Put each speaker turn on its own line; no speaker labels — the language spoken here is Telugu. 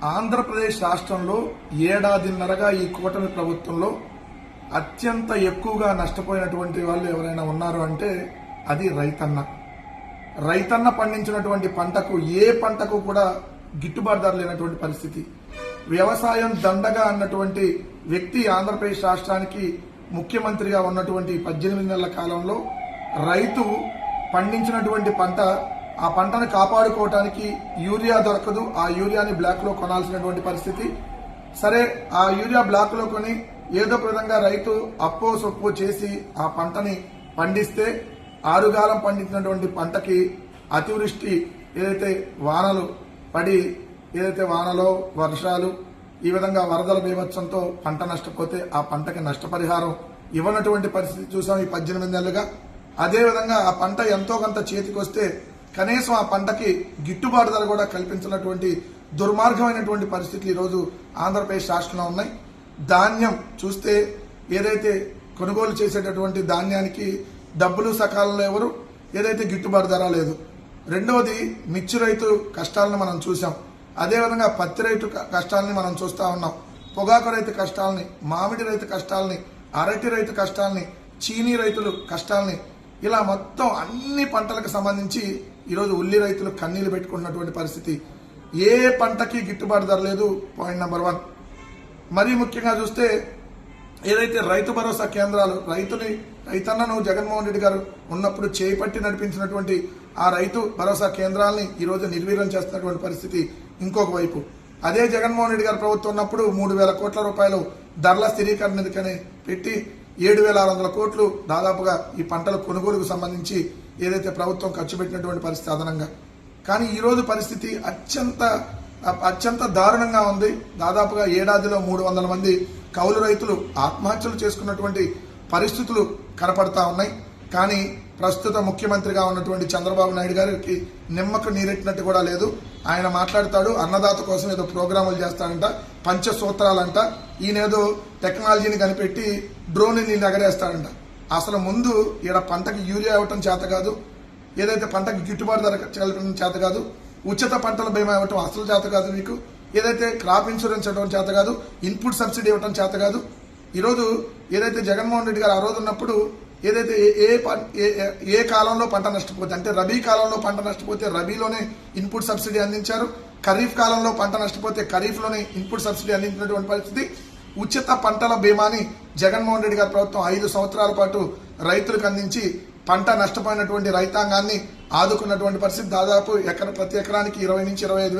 ఆంధ్రప్రదేశ్ రాష్ట్రంలో ఏడాదిన్నరగా ఈ కూటమి ప్రభుత్వంలో అత్యంత ఎక్కువగా నష్టపోయినటువంటి వాళ్ళు ఎవరైనా ఉన్నారు అంటే అది రైతన్న పండించినటువంటి పంటకు ఏ పంటకు కూడా గిట్టుబాటు ధర లేనటువంటి పరిస్థితి. వ్యవసాయం దండగా అన్నటువంటి వ్యక్తి ఆంధ్రప్రదేశ్ రాష్ట్రానికి ముఖ్యమంత్రిగా ఉన్నటువంటి 18 నెలల కాలంలో రైతు పండించినటువంటి పంట ఆ పంటను కాపాడుకోవడానికి యూరియా దొరకదు. ఆ యూరియాని బ్లాక్ లో కొనాల్సినటువంటి పరిస్థితి. సరే, ఆ యూరియా బ్లాక్ లో కొని ఏదో విధంగా రైతు అప్పో సొప్పో చేసి ఆ పంటని పండిస్తే ఆరుగాలం పండించినటువంటి పంటకి అతివృష్టి ఏదైతే వానలు పడి ఏదైతే వానలో వర్షాలు ఈ విధంగా వరదల బీభత్సంతో పంట నష్టపోతే ఆ పంటకి నష్టపరిహారం ఇవ్వనటువంటి పరిస్థితి చూసాం ఈ 18 నెలలుగా. అదేవిధంగా ఆ పంట ఎంతో కొంత చేతికి వస్తే కనీసం ఆ పంటకి గిట్టుబాటు ధర కూడా కల్పించినటువంటి దుర్మార్గమైనటువంటి పరిస్థితులు ఈరోజు ఆంధ్రప్రదేశ్ రాష్ట్రంలో ఉన్నాయి. ధాన్యం చూస్తే ఏదైతే కొనుగోలు చేసేటటువంటి ధాన్యానికి డబ్బులు సకాలంలో ఎవరు, ఏదైతే గిట్టుబాటు ధర లేదు. రెండవది మిర్చి రైతు కష్టాలను మనం చూసాం. అదేవిధంగా పత్తి రైతు కష్టాలని మనం చూస్తా ఉన్నాం. పొగాకు రైతు కష్టాలని, మామిడి రైతు కష్టాలని, అరటి రైతు కష్టాలని, చీనీ రైతులు కష్టాలని, ఇలా మొత్తం అన్ని పంటలకు సంబంధించి ఈరోజు ఉల్లి రైతులు కన్నీళ్లు పెట్టుకున్నటువంటి పరిస్థితి. ఏ పంటకి గిట్టుబాటు ధర లేదు. Point number 1. మరీ ముఖ్యంగా చూస్తే ఏదైతే రైతు భరోసా కేంద్రాలు రైతన్నను జగన్మోహన్ రెడ్డి గారు ఉన్నప్పుడు చేపట్టి నడిపించినటువంటి ఆ రైతు భరోసా కేంద్రాలని ఈరోజు నిర్వీర్యం చేస్తున్నటువంటి పరిస్థితి ఇంకొక వైపు. అదే జగన్మోహన్ రెడ్డి గారు ప్రభుత్వం ఉన్నప్పుడు 3,000 కోట్ల రూపాయలు ధరల స్థిరీకరణ నిధికని పెట్టి 7,600 కోట్లు దాదాపుగా ఈ పంటల కొనుగోలుకు సంబంధించి ఏదైతే ప్రభుత్వం ఖర్చు పెట్టినటువంటి పరిస్థితి అదనంగా. కానీ ఈరోజు పరిస్థితి అత్యంత దారుణంగా ఉంది. దాదాపుగా ఏడాదిలో 300 మంది కౌలు రైతులు ఆత్మహత్యలు చేసుకున్నటువంటి పరిస్థితులు కనపడతా ఉన్నాయి. కానీ ప్రస్తుత ముఖ్యమంత్రిగా ఉన్నటువంటి చంద్రబాబు నాయుడు గారికి నిమ్మకు నీరెట్టినట్టు కూడా లేదు. ఆయన మాట్లాడతాడు, అన్నదాత కోసం ఏదో ప్రోగ్రాములు చేస్తాడంట, పంచసూత్రాలంట, ఈయనేదో టెక్నాలజీని కనిపెట్టి డ్రోన్ని ఎగరేస్తాడంట. అసలు ముందు ఈడ పంటకి యూరియా ఇవ్వటం చేత కాదు, ఏదైతే పంటకి గిట్టుబాటు ధర కల్పించడం చేత కాదు, ఉచిత పంటల బీమా ఇవ్వటం అసలు చేత కాదు మీకు, ఏదైతే క్రాప్ ఇన్సూరెన్స్ ఇవ్వడం చేత కాదు, ఇన్పుట్ సబ్సిడీ ఇవ్వటం చేత కాదు. ఈరోజు ఏదైతే జగన్మోహన్ రెడ్డి గారు ఆ రోజు ఉన్నప్పుడు ఏదైతే ఏ కాలంలో పంట నష్టపోతే, అంటే రబీ కాలంలో పంట నష్టపోతే రబీలోనే ఇన్పుట్ సబ్సిడీ అందించారు, ఖరీఫ్ కాలంలో పంట నష్టపోతే ఖరీఫ్లోనే ఇన్పుట్ సబ్సిడీ అందించినటువంటి పరిస్థితి. ఉచిత పంటల బీమాని జగన్మోహన్ రెడ్డి గారి ప్రభుత్వం 5 సంవత్సరాల పాటు రైతులకు అందించి పంట నష్టపోయినటువంటి రైతాంగాన్ని ఆదుకున్నటువంటి పరిస్థితి. దాదాపు ప్రతి ఎకరానికి 20 నుంచి 25